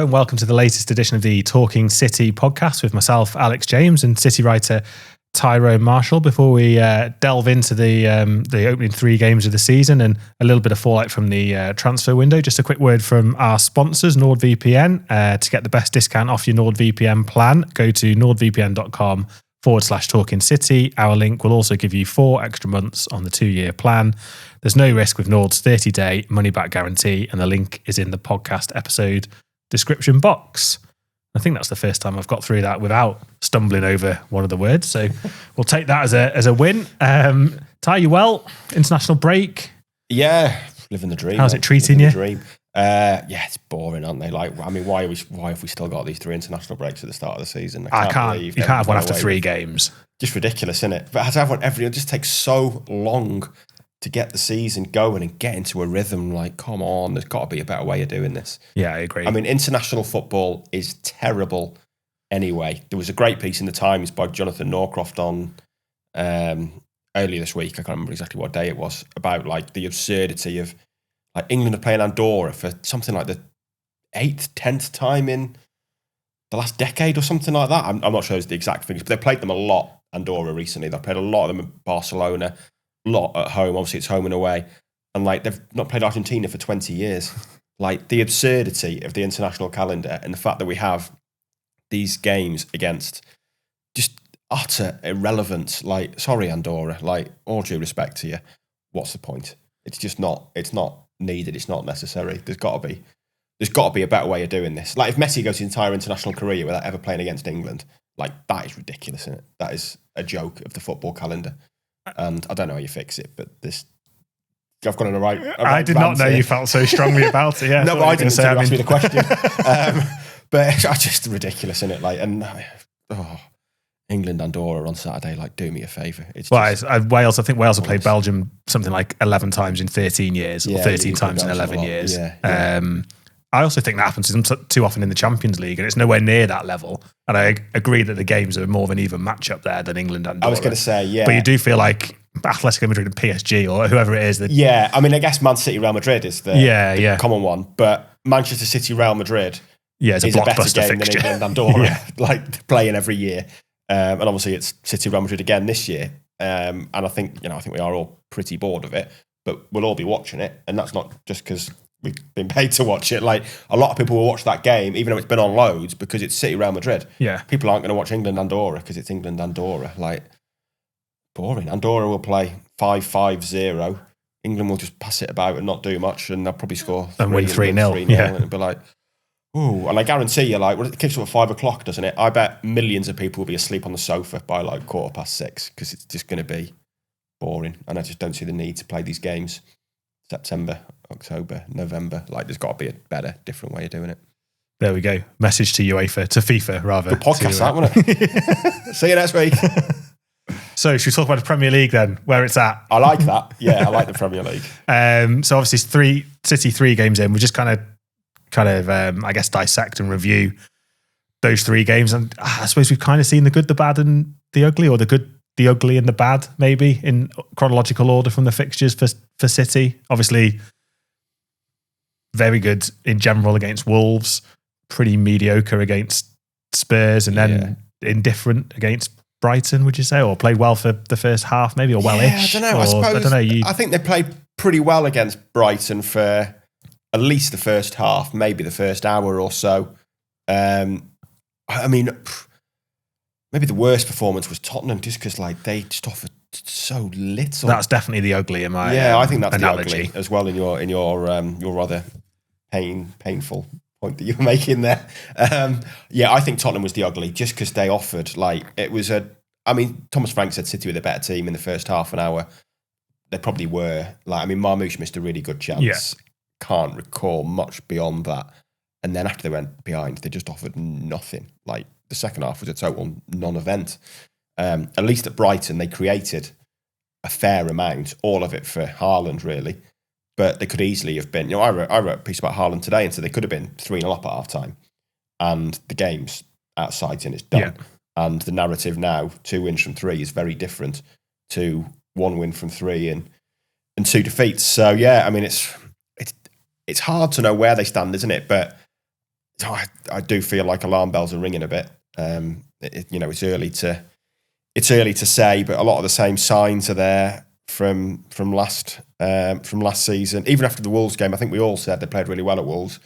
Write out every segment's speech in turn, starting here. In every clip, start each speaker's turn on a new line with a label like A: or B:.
A: and welcome to the latest edition of the Talking City podcast with myself, Alex James, and City writer Tyrone Marshall. Before we delve into the opening 3 games of the season and a little bit of fallout from the transfer window, just a quick word from our sponsors, NordVPN. To get the best discount off your NordVPN plan, go to nordvpn.com/Talking City. Our link will also give you 4 extra months on the 2-year plan. There's no risk with Nord's 30-day money-back guarantee, and the link is in the podcast episode description box. I think that's the first time I've got through that without stumbling over one of the words, so we'll take that as a win. Ty, you well? International break?
B: Yeah, living the dream.
A: How's it treating you?
B: Dream. Yeah, it's boring, aren't they? Like, I mean, why have we still got these 3 international breaks at the start of the season?
A: You can't have one after 3 games.
B: Just ridiculous, isn't it? But I have to have one every. It just takes so long to get the season going and get into a rhythm. Like, come on, there's got to be a better way of doing this.
A: Yeah, I agree.
B: I mean, international football is terrible anyway. There was a great piece in the Times by Jonathan Norcroft on earlier this week. I can't remember exactly what day it was, about like the absurdity of like England are playing Andorra for something like the 8th, 10th time in the last decade or something like that. I'm not sure it's the exact figures, but they played them a lot, Andorra, recently. They've played a lot of them at Barcelona, a lot at home. Obviously, it's home and away. And like they've not played Argentina for 20 years. Like the absurdity of the international calendar and the fact that we have these games against just utter irrelevance. Like, sorry, Andorra, like all due respect to you, what's the point? It's just not, it's not needed. It's not necessary. There's got to be a better way of doing this. Like if Messi goes his entire international career without ever playing against England, like that is ridiculous, isn't it? That is a joke of the football calendar. And I don't know how you fix it, but I've got a right
A: I did not know
B: here.
A: You felt so strongly about it. Yeah,
B: no, but I didn't say, ask me the question. But it's just ridiculous, isn't it? Like, and England, Andorra on Saturday, like, do me a favour.
A: Wales. I think Wales have played Belgium something like 11 times in 13 years, or 13 times in 11 years. Yeah. I also think that happens too often in the Champions League, and it's nowhere near that level. And I agree that the games are more of an even matchup there than England and Andorra.
B: I was going to say, yeah.
A: But you do feel like Atletico Madrid and PSG or whoever it is.
B: Yeah, I mean, I guess Man City, Real Madrid is the common one. But Manchester City, Real Madrid
A: is a better game
B: fixture than England, Andorra, like playing every year. And obviously it's City, Real Madrid again this year. And I think we are all pretty bored of it, but we'll all be watching it. And that's not just because we've been paid to watch it. Like a lot of people will watch that game, even though it's been on loads, because it's City, Real Madrid. Yeah. People aren't going to watch England, Andorra because it's England, Andorra. Like, boring. Andorra will play 5-5-0. England will just pass it about and not do much, and they'll probably score
A: and win 3-0.
B: Yeah. And it'll be like, ooh. And I guarantee you, like, when it kicks off at 5:00, doesn't it? I bet millions of people will be asleep on the sofa by like 6:15 because it's just going to be boring. And I just don't see the need to play these games September, October, November. Like, there's got to be a better, different way of doing it.
A: There we go. Message to UEFA, to FIFA, rather.
B: Good podcast, that, wasn't it? See you next week.
A: So should we talk about the Premier League then, where it's at?
B: I like that. Yeah, I like the Premier League.
A: So obviously City 3 games in. We just kind of I guess dissect and review those 3 games, and I suppose we've kind of seen the good, the bad, and the ugly, or the good, the ugly, and the bad, maybe in chronological order from the fixtures for City. Obviously, very good in general against Wolves, pretty mediocre against Spurs, and then indifferent against Brighton, would you say? Or played well for the first half, maybe, or well-ish?
B: I don't know. I don't know. I think they played pretty well against Brighton for at least the first half, maybe the first hour or so. I mean, maybe the worst performance was Tottenham, just because like they just offered so little.
A: That's definitely the ugly in my
B: I think that's
A: analogy.
B: The ugly as well in your rather painful point that you were making there. I think Tottenham was the ugly, just because they offered, like, it was Thomas Frank said City were the better team in the first half an hour. They probably were. Like, I mean, Marmoush missed a really good chance. Yeah. Can't recall much beyond that. And then after they went behind, they just offered nothing. Like, the second half was a total non-event. At least at Brighton, they created a fair amount, all of it for Haaland, really. But they could easily have been, I wrote a piece about Haaland today, and so they could have been 3-0 up at half time. And the game's outside and it's done. Yeah. And the narrative now, 2 wins from 3, is very different to 1 win from 3 and 2 defeats. So, yeah, I mean, it's hard to know where they stand, isn't it? But I do feel like alarm bells are ringing a bit. It's early to say, but a lot of the same signs are there from last season. Even after the Wolves game, I think we all said they played really well at Wolves,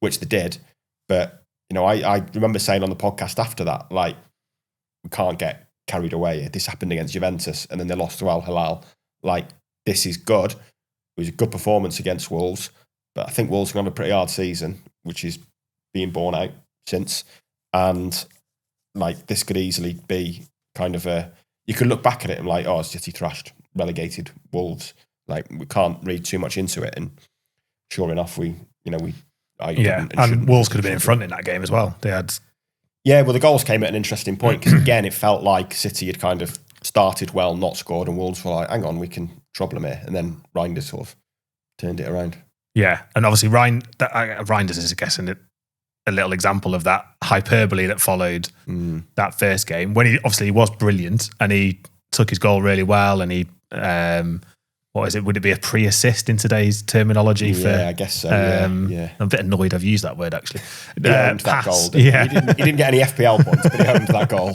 B: which they did. But I remember saying on the podcast after that, like, we can't get carried away. This happened against Juventus, and then they lost to Al Hilal. Like, this is good. It was a good performance against Wolves, but I think Wolves are going to have a pretty hard season, which is being borne out since. And like, this could easily be kind of you could look back at it and like, oh, City thrashed relegated Wolves. Like, we can't read too much into it. And sure enough, and
A: Wolves could have been in front in that game as well. They had.
B: Yeah, well, the goals came at an interesting point because, again, it felt like City had kind of started well, not scored, and Wolves were like, hang on, we can trouble them here. And then Reinders sort of turned it around.
A: Yeah, and obviously Reinders is, I guess, a little example of that hyperbole that followed that first game, when he was brilliant and he took his goal really well, and he, what is it? Would it be a pre-assist in today's terminology?
B: Yeah, I guess so.
A: I'm a bit annoyed I've used that word, actually.
B: He owned that goal.
A: Yeah.
B: He didn't get any FPL points, but he owned that goal.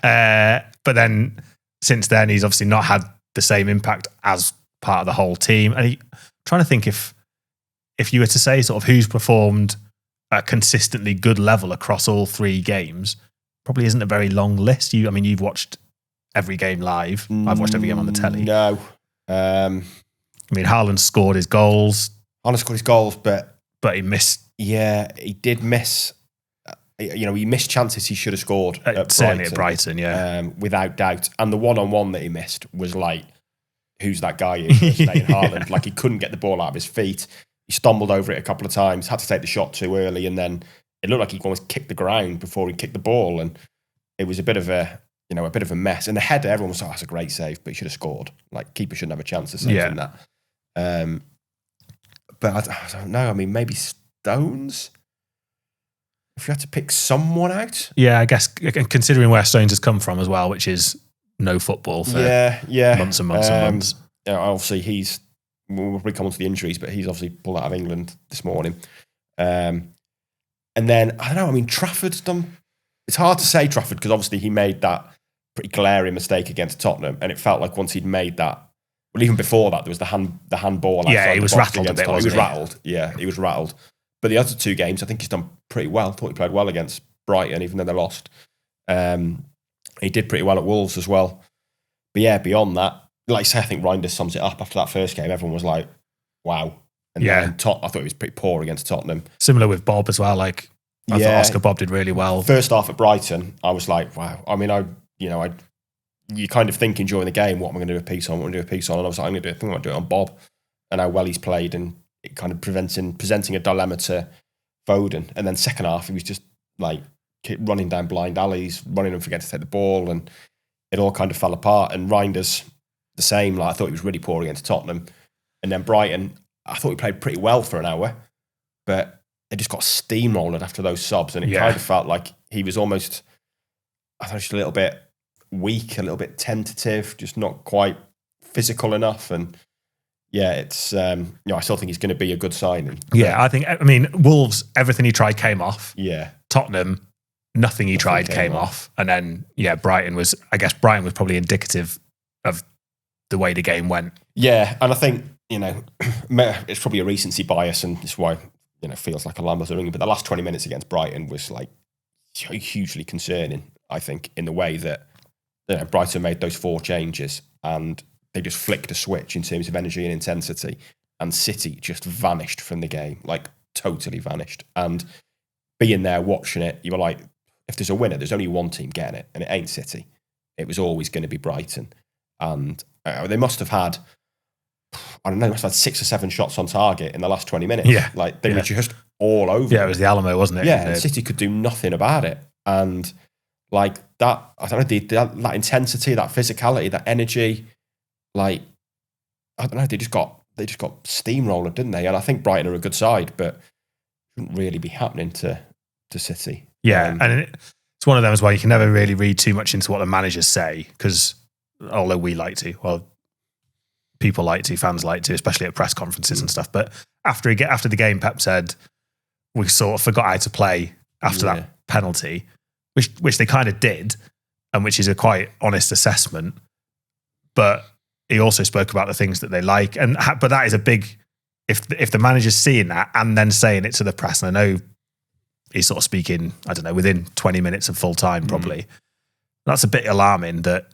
A: But then, since then, he's obviously not had the same impact as part of the whole team. And trying to think if you were to say sort of who's performed at a consistently good level across all 3 games, probably isn't a very long list. You've watched every game live. I've watched every game on the telly.
B: No.
A: Haaland scored his goals.
B: But
A: he missed.
B: Yeah, he did miss. He missed chances he should have scored.
A: Certainly at Brighton, yeah.
B: Without doubt. And the one-on-one that he missed was like, who's that guy impersonating Haaland? Like, he couldn't get the ball out of his feet. He stumbled over it a couple of times, had to take the shot too early, and then it looked like he almost kicked the ground before he kicked the ball, and it was a bit of a mess. And the header, everyone was like, that's a great save, but he should have scored. Like, keeper shouldn't have a chance of saving that. But I don't know. Maybe Stones? If you had to pick someone out?
A: Yeah, I guess, considering where Stones has come from as well, which is no football for months and months and months.
B: Obviously, we'll probably come on to the injuries, but he's obviously pulled out of England this morning. And then, I don't know, Trafford's done. It's hard to say Trafford, because obviously he made that pretty glaring mistake against Tottenham, and it felt like once he'd made that, well, even before that, there was the handball.
A: Yeah, he was rattled a bit, wasn't he?
B: He was rattled. Yeah, he was rattled. But the other 2 games, I think he's done pretty well. I thought he played well against Brighton, even though they lost. He did pretty well at Wolves as well. But yeah, beyond that, like I say, I think Reinders sums it up. After that first game, everyone was like, wow. And then I thought he was pretty poor against Tottenham.
A: Similar with Bob as well. Like, I thought Oscar Bob did really well.
B: First half at Brighton, I was like, wow. You kind of think during the game, what am I going to do a piece on? What am I going to do a piece on? And I was like, I'm going to do it on Bob and how well he's played, and it kind of presenting a dilemma to Foden. And then second half, he was just like running down blind alleys, running and forgetting to take the ball, and it all kind of fell apart. And Reinders, the same. Like, I thought he was really poor against Tottenham. And then Brighton, I thought he played pretty well for an hour, but they just got steamrolled after those subs, and it kind of felt like he was almost, I thought, just a little bit weak, a little bit tentative, just not quite physical enough. And yeah, it's I still think he's going to be a good signing.
A: Yeah, I think, Wolves, everything he tried came off.
B: Yeah.
A: Tottenham, nothing he tried came off. And then, Brighton was probably indicative of the way the game went. Yeah,
B: and I think, it's probably a recency bias, and it's why, it feels like alarm bells are ringing. But the last 20 minutes against Brighton was like hugely concerning, I think, in the way that Brighton made those 4 changes and they just flicked a switch in terms of energy and intensity, and City just vanished from the game, like totally vanished. And being there watching it, you were like, if there's a winner, there's only one team getting it, and it ain't City. It was always going to be Brighton. And they must have had, I don't know, they must have had 6 or 7 shots on target in the last 20 minutes.
A: Yeah.
B: Like, they were just all over.
A: Yeah, it was the Alamo, wasn't it?
B: Yeah, and City could do nothing about it. And like that, I don't know, that intensity, that physicality, that energy, like, I don't know, they just got steamrolled, didn't they? And I think Brighton are a good side, but it shouldn't really be happening to City.
A: Yeah, and it's one of them as well. You can never really read too much into what the managers say, because although we like to, people like to, fans like to, especially at press conferences and stuff. But after the game, Pep said, we sort of forgot how to play after that penalty, which they kind of did, and which is a quite honest assessment. But he also spoke about the things that they like, but that is a big. If the manager's seeing that and then saying it to the press, and I know he's sort of speaking, I don't know, within 20 minutes of full time probably. That's a bit alarming that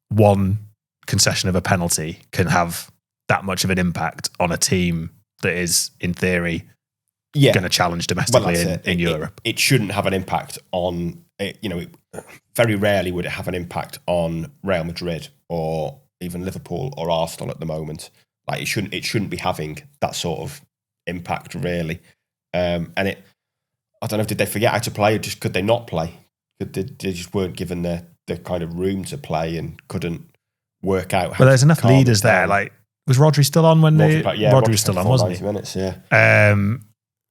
A: one concession of a penalty can have that much of an impact on a team that is, in theory, going to challenge domestically in Europe.
B: It shouldn't have an impact on, very rarely would it have an impact on Real Madrid or even Liverpool or Arsenal at the moment. Like it shouldn't be having that sort of impact really. I don't know, did they forget how to play or just could they not play? They just weren't given the kind of room to play and couldn't work out.
A: But there's enough leaders there. Like, was Rodri still on when Rodri was still on, wasn't he?
B: 90 minutes, yeah.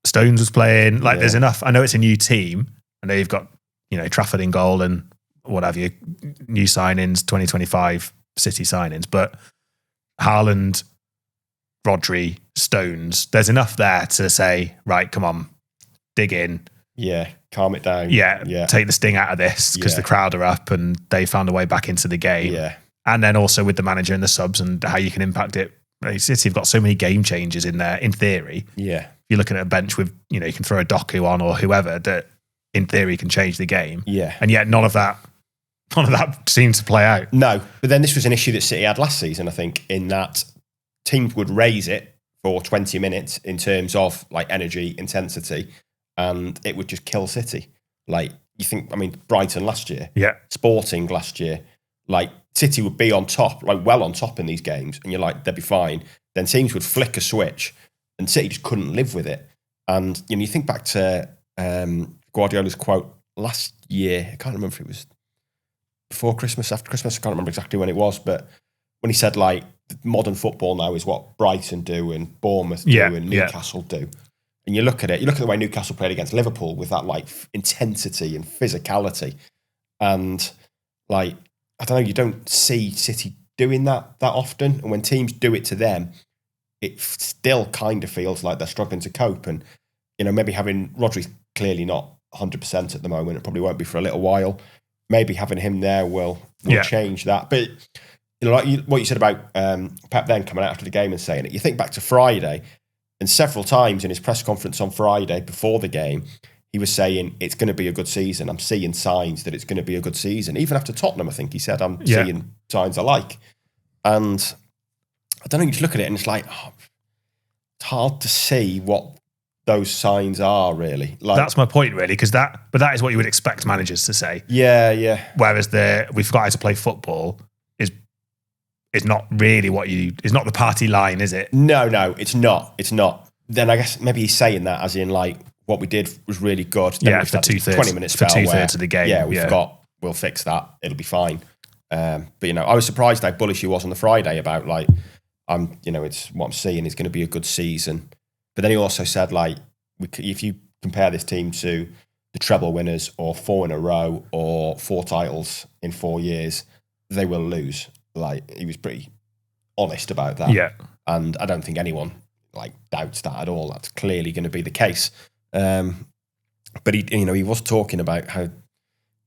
A: Stones was playing. Like, there's enough. I know it's a new team. I know you've got, Trafford in goal and what have you, new signings, 2025 City signings. But Haaland, Rodri, Stones, there's enough there to say, right, come on, dig in.
B: Yeah, calm it down.
A: Yeah. Take the sting out of this because the crowd are up and they found a way back into the game.
B: Yeah.
A: And then also with the manager and the subs and how you can impact it. City have got so many game changers in there, in theory.
B: Yeah.
A: If you're looking at a bench with, you can throw a Doku on or whoever that in theory can change the game.
B: Yeah.
A: And yet none of that seems to play out.
B: No. But then this was an issue that City had last season, I think, in that teams would raise it for 20 minutes in terms of like energy, intensity, and it would just kill City. Like you think, Brighton last year, Sporting last year, like City would be on top, like well on top in these games, and you're like, they'd be fine. Then teams would flick a switch and City just couldn't live with it. And you think back to Guardiola's quote last year, I can't remember if it was before Christmas, after Christmas, I can't remember exactly when it was, but when he said like modern football now is what Brighton do and Bournemouth do and Newcastle do. And you look at the way Newcastle played against Liverpool with that like intensity and physicality. And like, I don't know, you don't see City doing that often. And when teams do it to them, it still kind of feels like they're struggling to cope. And, maybe having Rodri clearly not 100% at the moment. It probably won't be for a little while. Maybe having him there will change that. But, like what you said about Pep then coming out after the game and saying it, you think back to Friday, and several times in his press conference on Friday before the game, he was saying, it's going to be a good season. I'm seeing signs that it's going to be a good season. Even after Tottenham, I think he said, I'm seeing signs I like. And I don't know, you just look at it and it's like, it's hard to see what those signs are really. Like,
A: that's my point really, because that is what you would expect managers to say.
B: Yeah.
A: Whereas we forgot how to play football is not really it's not the party line, is it?
B: No, it's not. It's not. Then I guess maybe he's saying that as in like what we did was really good. Then
A: for 2/3.
B: 20 minutes
A: for 2/3 of the game.
B: Yeah, we forgot. We'll fix that. It'll be fine. But I was surprised how bullish he was on the Friday about like, it's what I'm seeing is going to be a good season. But then he also said like, if you compare this team to the treble winners or 4 in a row or 4 titles in 4 years, they will lose. Like he was pretty honest about that.
A: Yeah.
B: And I don't think anyone like doubts that at all. That's clearly going to be the case. But he was talking about how he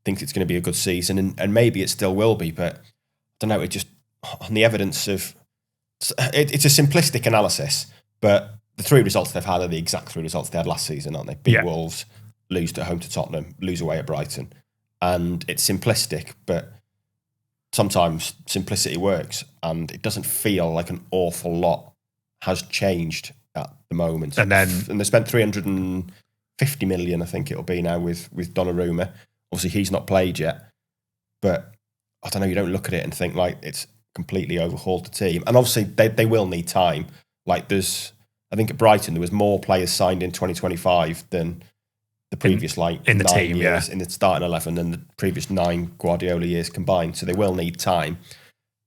B: thinks it's going to be a good season and maybe it still will be, but I don't know, it just on the evidence of it's a simplistic analysis, but the 3 results they've had are the exact 3 results they had last season, aren't they? Beat Wolves, lose at home to Tottenham, lose away at Brighton. And it's simplistic, but sometimes simplicity works, and it doesn't feel like an awful lot has changed at the moment.
A: And
B: they spent 350 million, I think it'll be now with Donnarumma. Obviously, he's not played yet, but I don't know. You don't look at it and think like it's completely overhauled the team. And obviously, they will need time. Like I think at Brighton there was more players signed in 2025 than the previous
A: in the
B: 9
A: team,
B: years in the starting 11 than the previous 9 Guardiola years combined. So they will need time.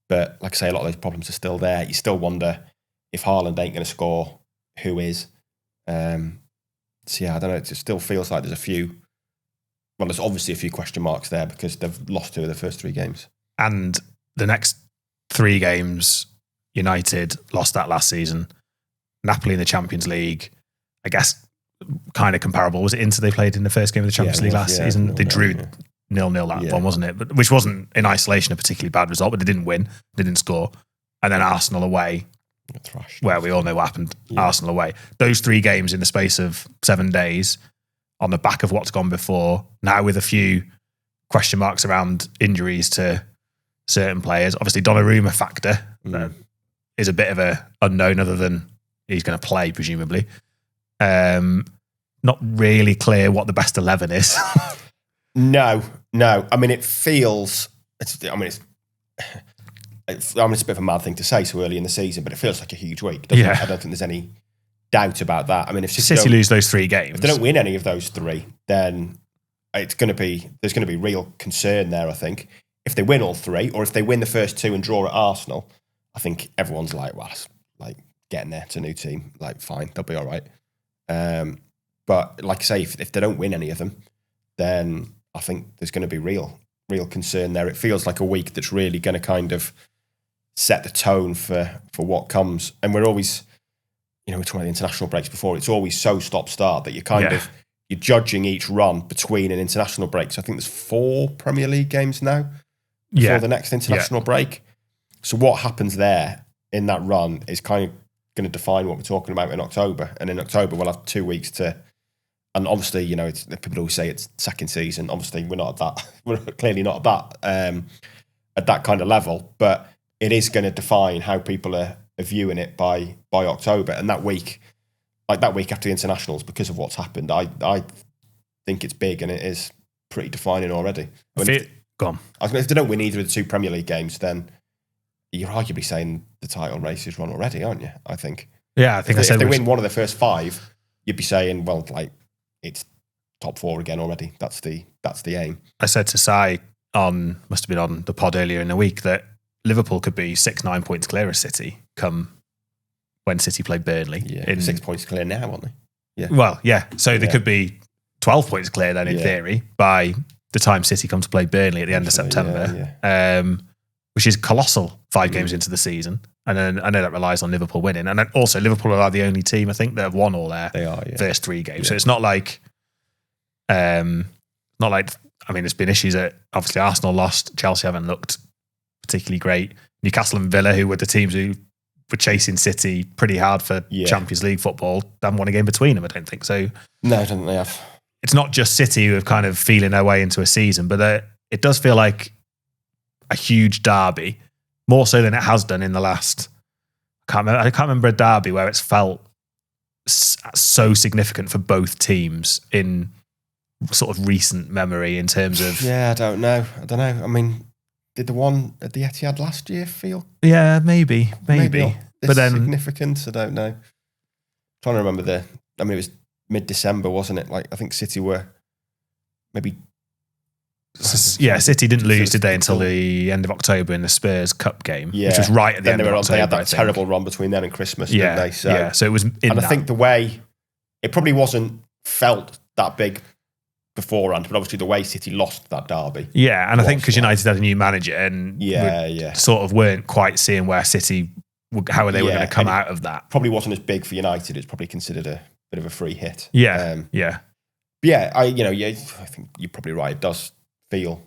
B: But like I say, a lot of those problems are still there. You still wonder if Haaland ain't going to score, who is? So yeah, I don't know. It still feels like there's obviously a few question marks there because they've lost 2 of their first 3 games.
A: And the next 3 games, United lost that last season. Napoli in the Champions League. I guess kind of comparable. Was it Inter they played in the first game of the Champions League last season? They drew 0-0 that one, wasn't it? But which wasn't in isolation a particularly bad result, but they didn't win, they didn't score. And then Arsenal away, where we all know what happened. Arsenal away. Those 3 games in the space of 7 days, on the back of what's gone before, now with a few question marks around injuries to certain players. Obviously, Donnarumma factor is a bit of a unknown, other than he's going to play, presumably. Not really clear what the best 11 is.
B: No. I mean, it feels. It's a bit of a mad thing to say so early in the season, but it feels like a huge week. I don't think there's any doubt about that. I mean, if City
A: lose those 3 games,
B: if they don't win any of those 3, then there's going to be real concern there. I think if they win all 3, or if they win the first 2 and draw at Arsenal, I think everyone's like, well, it's like getting there. It's a new team. Like, fine, they'll be all right. But like I say, if they don't win any of them, then I think there's going to be real concern there. It feels like a week that's really going to kind of set the tone for what comes. And we're always, we're talking about the international breaks before. It's always so stop-start that you're judging each run between an international break. So I think there's 4 Premier League games now before the next international break. So what happens there in that run is kind of going to define what we're talking about in October. And in October, we'll have 2 weeks to. And obviously, people always say it's second season. Obviously, we're not at that. We're clearly not at that kind of level. But it is going to define how people are viewing it by October. And that week after the internationals, because of what's happened, I think it's big, and it is pretty defining already.
A: Go on.
B: If they don't win either of the 2 Premier League games, then you're arguably saying the title race is run already, aren't you? I think.
A: Yeah, I think
B: if they win one of the first 5, you'd be saying, well, like, it's top 4 again already. That's the aim. I
A: said to Si must have been on the pod earlier in the week, that Liverpool could be 6-9 points clear of City come when City played Burnley.
B: Yeah, 6 points clear now, aren't they? Yeah.
A: Well, yeah. So they could be 12 points clear then, in theory, by the time City come to play Burnley at the end of September, which is colossal 5 games into the season. And then I know that relies on Liverpool winning. And then also Liverpool are the only team, I think, that have won all their first 3 games. So it's not like, there's been issues that obviously Arsenal lost, Chelsea haven't looked particularly great. Newcastle and Villa, who were the teams who were chasing City pretty hard for Champions League football, haven't won a game between them, I don't think. So
B: no, I don't think they have.
A: It's not just City who have kind of feeling their way into a season, but it does feel like a huge derby, more so than it has done in the last. I can't remember a derby where it's felt so significant for both teams in sort of recent memory in terms of.
B: Yeah, I don't know. I mean, did the one at the Etihad last year feel?
A: Yeah, maybe. But then
B: significant. I don't know. I'm trying to remember it was mid-December, wasn't it? Like, I think City were maybe.
A: City didn't lose, did they, until the end of October in the Spurs Cup game, which was right at the end of October.
B: They had that terrible run between then and Christmas, didn't they?
A: So it was I
B: think the way, it probably wasn't felt that big beforehand, but obviously the way City lost that derby.
A: Yeah, and I think because United had a new manager and sort of weren't quite seeing where City, how they were going to come out of that.
B: Probably wasn't as big for United. It's probably considered a bit of a free hit.
A: Yeah.
B: I think you're probably right. It does feel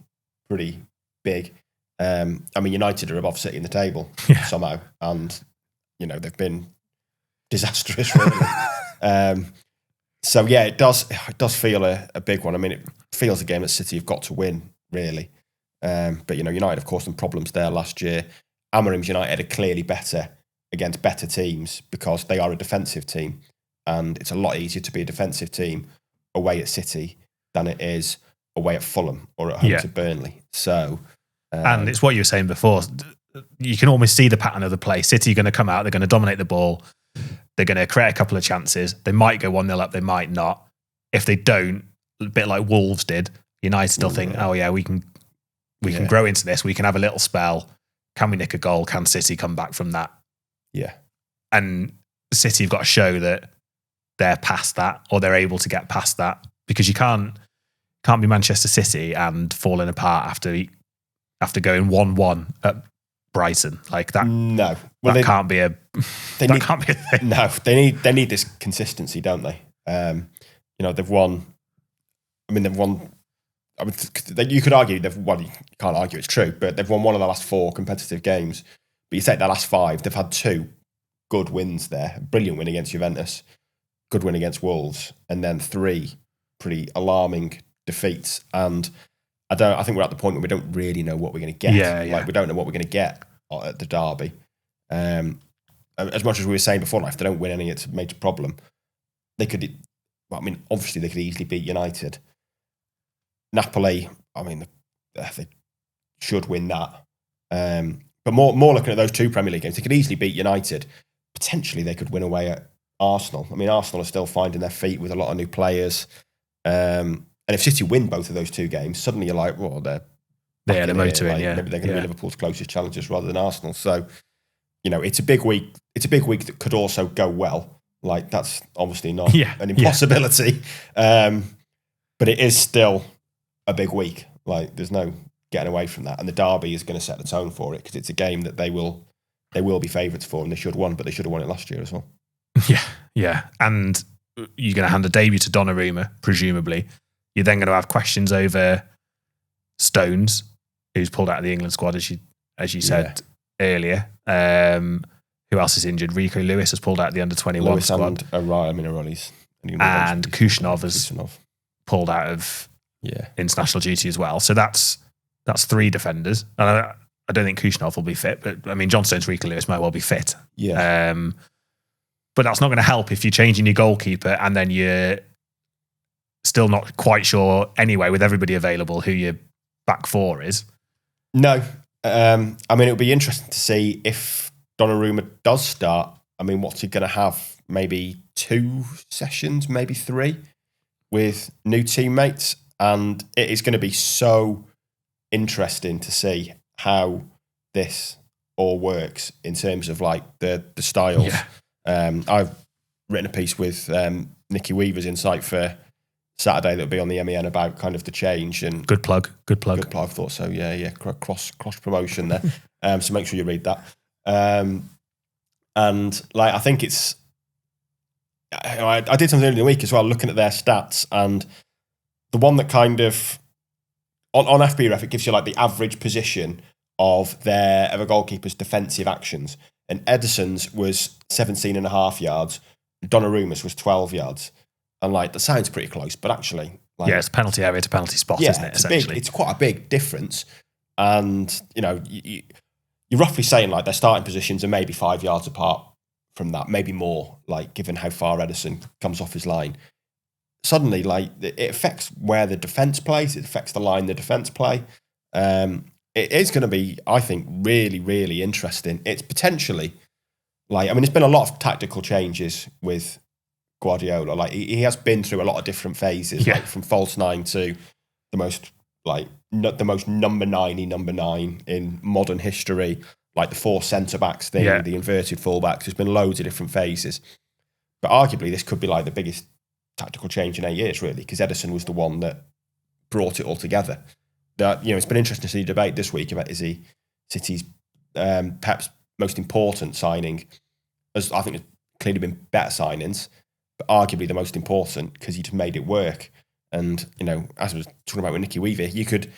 B: pretty big. United are above City in the table somehow, and they've been disastrous, really. It does feel a big one. I mean, it feels a game that City have got to win, really. But United have caused them problems there last year. Amorim's United are clearly better against better teams because they are a defensive team, and it's a lot easier to be a defensive team away at City than it is away at Fulham or at home to Burnley. So,
A: and it's what you were saying before. You can almost see the pattern of the play. City are going to come out. They're going to dominate the ball. They're going to create a couple of chances. They might go 1-0 up. They might not. If they don't, a bit like Wolves did, United still think, we can grow into this. We can have a little spell. Can we nick a goal? Can City come back from that?
B: Yeah.
A: And City have got to show that they're past that, or they're able to get past that, because you can't be Manchester City and falling apart after going 1-1 at Brighton like that.
B: No,
A: that can't be a. Can't be a thing.
B: No, they need this consistency, don't they? they've won. I mean, they've won. I mean, you could argue they've won. You can't argue it's true, but they've won one of the last 4 competitive games. But you take their last 5, they've had 2 good wins there. A brilliant win against Juventus, good win against Wolves, and then 3 pretty alarming defeats. And I think we're at the point where we don't really know what we're going to get. Like, we don't know what we're going to get at the derby. As much as we were saying before, if they don't win any, it's a major problem. They could. Well, I mean, obviously they could easily beat United. Napoli, I mean, they should win that. But more looking at those 2 Premier League games, they could easily beat United. Potentially they could win away at Arsenal. I mean, Arsenal are still finding their feet with a lot of new players. And if City win both of those 2 games, suddenly you're like, well, they're
A: motoring,
B: maybe they're going to be Liverpool's closest challengers rather than Arsenal. So, it's a big week. It's a big week that could also go well. Like, that's obviously not an impossibility. But it is still a big week. Like, there's no getting away from that. And the derby is going to set the tone for it because it's a game that they will be favourites for, and they should have won, but they should have won it last year as well.
A: Yeah. And you're going to hand a debut to Donnarumma, presumably. You're then going to have questions over Stones, who's pulled out of the England squad, as you said earlier. Who else is injured? Rico Lewis has pulled out of the under-21 squad. And Kushnov has pulled out of international duty as well. So that's 3 defenders. And I don't think Kushnov will be fit, but I mean, John Stones, Rico Lewis might well be fit.
B: Yeah.
A: But that's not going to help if you're changing your goalkeeper and then you're still not quite sure anyway, with everybody available, who your back 4 is.
B: No. I mean, it'll be interesting to see if Donnarumma does start. I mean, what's he going to have? Maybe 2 sessions, maybe 3 with new teammates. And it is going to be so interesting to see how this all works in terms of like the styles. Yeah. I've written a piece with Nicky Weaver's Insight for Saturday that'll be on the MEN about kind of the change. And
A: Good plug.
B: I thought so. Yeah. Cross promotion there. So make sure you read that. And like, I think it's, I did something earlier in the week as well, looking at their stats, and the one that kind of on FBref, it gives you like the average position of a goalkeeper's defensive actions. And Ederson's was 17.5 yards. Donnarumma's was 12 yards. And like, that sounds pretty close, but actually, like,
A: it's penalty area to penalty spot, isn't it? Essentially,
B: it's quite a big difference. And you're roughly saying like their starting positions are maybe 5 yards apart from that, maybe more. Like, given how far Ederson comes off his line, suddenly like it affects where the defense plays. It affects the line the defense play. It is going to be, I think, really, really interesting. It's potentially like, I mean, there's been a lot of tactical changes with Guardiola. Like, he has been through a lot of different phases, like from false 9 to the most number 9 in modern history, like the 4 centre backs thing, the inverted fullbacks. There's been loads of different phases, but arguably this could be like the biggest tactical change in 8 years, really, because Ederson was the one that brought it all together. That, it's been interesting to see the debate this week about, is he City's perhaps most important signing? As I think there's clearly been better signings, but arguably the most important because he just made it work. And as I was talking about with Nicky Weaver, he could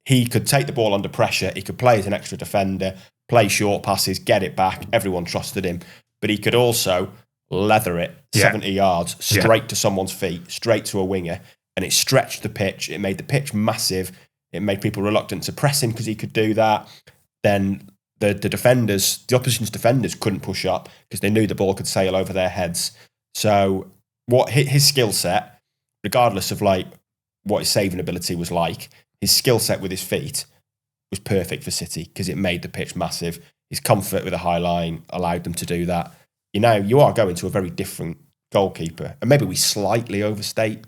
B: take the ball under pressure. He could play as an extra defender, play short passes, get it back. Everyone trusted him, but he could also leather it 70 yards straight to someone's feet, straight to a winger, and it stretched the pitch. It made the pitch massive. It made people reluctant to press him because he could do that. Then the opposition's defenders couldn't push up because they knew the ball could sail over their heads. So what his skill set, regardless of like what his saving ability was like, his skill set with his feet was perfect for City because it made the pitch massive. His comfort with a high line allowed them to do that. You are going to a very different goalkeeper, and maybe we slightly overstate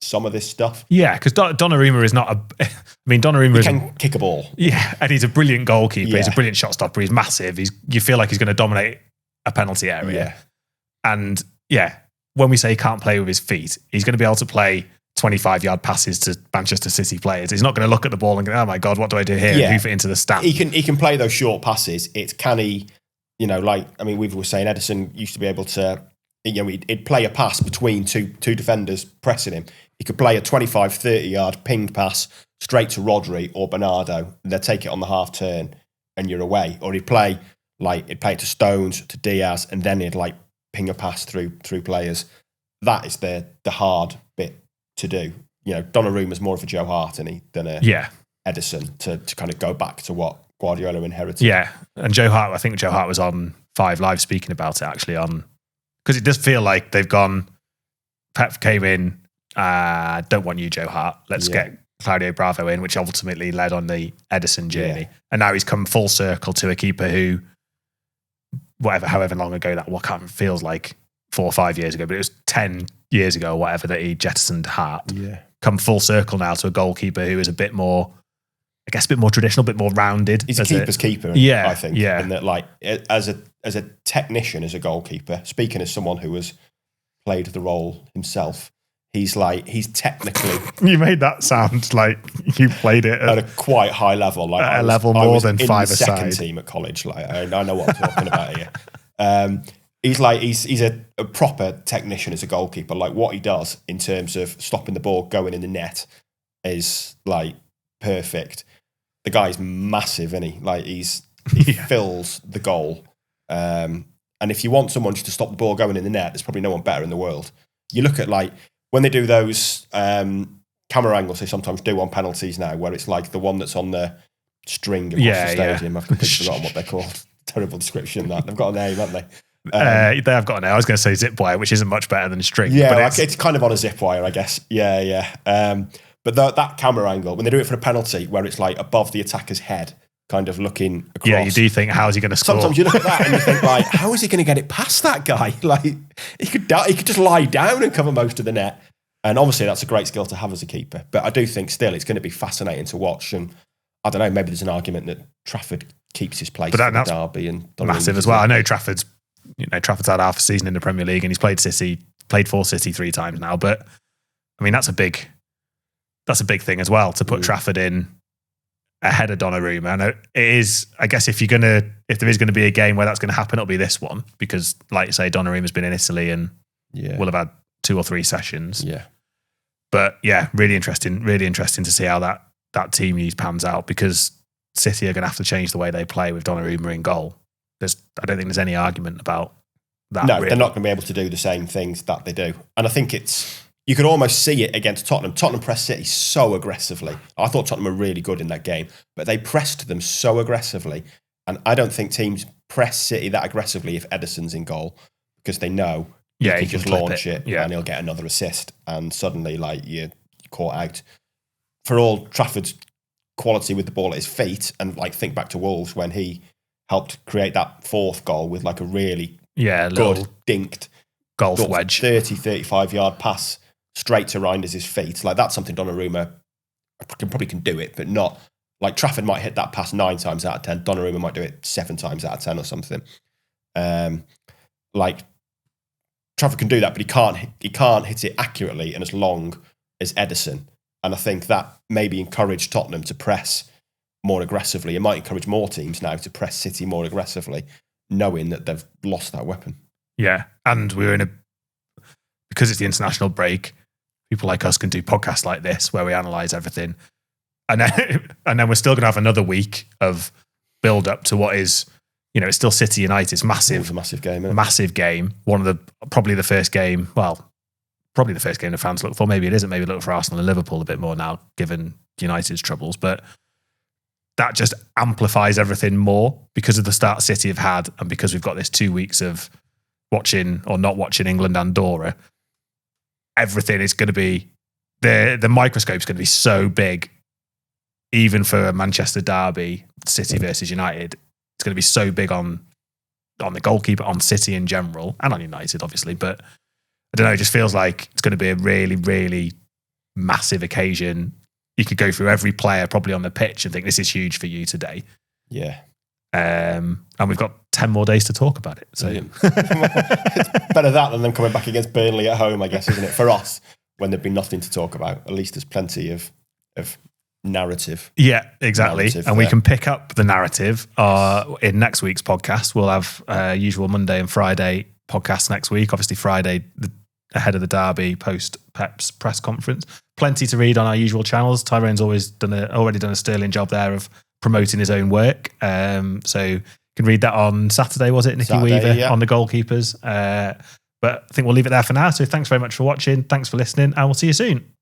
B: some of this stuff. Yeah,
A: because Donnarumma is not a... I mean, Donnarumma
B: can kick a ball.
A: Yeah, and he's a brilliant goalkeeper. Yeah. He's a brilliant shot stopper. He's massive. You feel like he's going to dominate a penalty area.
B: Yeah.
A: And when we say he can't play with his feet, he's going to be able to play 25-yard passes to Manchester City players. He's not going to look at the ball and go, oh my God, what do I do here? Move it into the stand.
B: He can play those short passes. It's can he, we were saying Ederson used to be able to he'd play a pass between two defenders pressing him. He could play a 25, 30-yard pinged pass straight to Rodri or Bernardo, and they'd take it on the half turn, and you're away. Or he'd play it to Stones, to Diaz, and then he'd like ping a pass through players. That is the hard bit to do. Donnarumma's more of a Joe Hart than a Edison to kind of go back to what Guardiola inherited.
A: Yeah, and Joe Hart, I think Joe Hart was on 5 Live speaking about it actually because it does feel like they've gone, Pep came in, don't want you, Joe Hart, let's get Claudio Bravo in, which ultimately led on the Edison journey. Yeah. And now he's come full circle to a keeper who, however long ago that feels like 4 or 5 years ago, but it was 10 years ago or whatever that he jettisoned Hart. Yeah. Come full circle now to a goalkeeper who is a bit more traditional, a bit more rounded.
B: He's a keeper's keeper, I think.
A: Yeah.
B: And that, like, as a technician, as a goalkeeper, speaking as someone who has played the role himself, he's technically...
A: You made that sound like you played it
B: at a quite high level. Like
A: at a level more than 5 aside.
B: Second team at college. Like, I know what I'm talking about here. He's a proper technician as a goalkeeper. Like, what he does in terms of stopping the ball going in the net is like perfect. The guy's massive, isn't he? Like, he fills the goal. And if you want someone just to stop the ball going in the net, there's probably no one better in the world. You look at, like, when they do those camera angles they sometimes do on penalties now, where it's like the one that's on the string across the stadium. I've completely forgotten what they're called. Terrible description, that. They've got a name, haven't they?
A: They have got a name. I was going to say zip wire, which isn't much better than string.
B: Yeah, but it's kind of on a zip wire, I guess. Yeah. But that camera angle, when they do it for a penalty, where it's like above the attacker's head, kind of looking across. Yeah,
A: you do think, how is he going to score?
B: Sometimes you look at that and you think, like, how is he going to get it past that guy? Like, he could just lie down and cover most of the net. And obviously that's a great skill to have as a keeper. But I do think still it's going to be fascinating to watch. And I don't know, maybe there's an argument that Trafford keeps his place in the derby. And
A: massive as well. I know Trafford's had half a season in the Premier League and he's played for City 3 times now. But I mean, that's a big thing as well, to put Trafford in ahead of Donnarumma. And it is, I guess, if there is going to be a game where that's going to happen, it'll be this one, because, like you say, Donnarumma's been in Italy and will have had 2 or 3 sessions.
B: Yeah.
A: But yeah, really interesting to see how that team pans out, because City are going to have to change the way they play with Donnarumma in goal. I don't think there's any argument about that.
B: No, really. They're not going to be able to do the same things that they do. And I think you could almost see it against Tottenham. Tottenham pressed City so aggressively. I thought Tottenham were really good in that game, but they pressed them so aggressively. And I don't think teams press City that aggressively if Ederson's in goal, because they know you can just launch it and he'll get another assist. And suddenly, like, you're caught out. For all Trafford's quality with the ball at his feet, and like, think back to Wolves when he helped create that 4th goal with like a really good dinked
A: golf wedge,
B: 30, 35-yard pass straight to Reinders' feet. Like, that's something Donnarumma probably can do it, but not like Trafford might hit that pass 9 times out of 10. Donnarumma might do it 7 times out of 10 or something. Like, Trafford can do that, but he can't hit it accurately and as long as Ederson. And I think that maybe encouraged Tottenham to press more aggressively. It might encourage more teams now to press City more aggressively, knowing that they've lost that weapon.
A: Yeah, and because it's the international break, people like us can do podcasts like this where we analyse everything. And then we're still going to have another week of build up to what is, it's still City United. It's massive.
B: It's a massive game, isn't it?
A: Massive game. Probably the first game the fans look for. Maybe it isn't. Maybe look for Arsenal and Liverpool a bit more now, given United's troubles. But that just amplifies everything more because of the start City have had, and because we've got this 2 weeks of watching or not watching England Andorra. Everything is going to be, the microscope's going to be so big, even for a Manchester derby, City versus United. It's going to be so big on the goalkeeper, on City in general, and on United, obviously. But I don't know, it just feels like it's going to be a really, really massive occasion. You could go through every player probably on the pitch and think, this is huge for you today.
B: Yeah.
A: And we've got 10 more days to talk about it. So
B: it's better that than them coming back against Burnley at home, I guess, isn't it? For us, when there'd been nothing to talk about. At least there's plenty of narrative.
A: Yeah, exactly. And we can pick up the narrative in next week's podcast. We'll have usual Monday and Friday podcast next week. Obviously, Friday, ahead of the derby, post Pep's press conference. Plenty to read on our usual channels. Tyrone's already done a sterling job there of promoting his own work. So you can read that on Saturday, was it, Nicky
B: Saturday,
A: Weaver,
B: yeah.
A: on the Goalkeepers. But I think we'll leave it there for now. So thanks very much for watching. Thanks for listening, and we'll see you soon.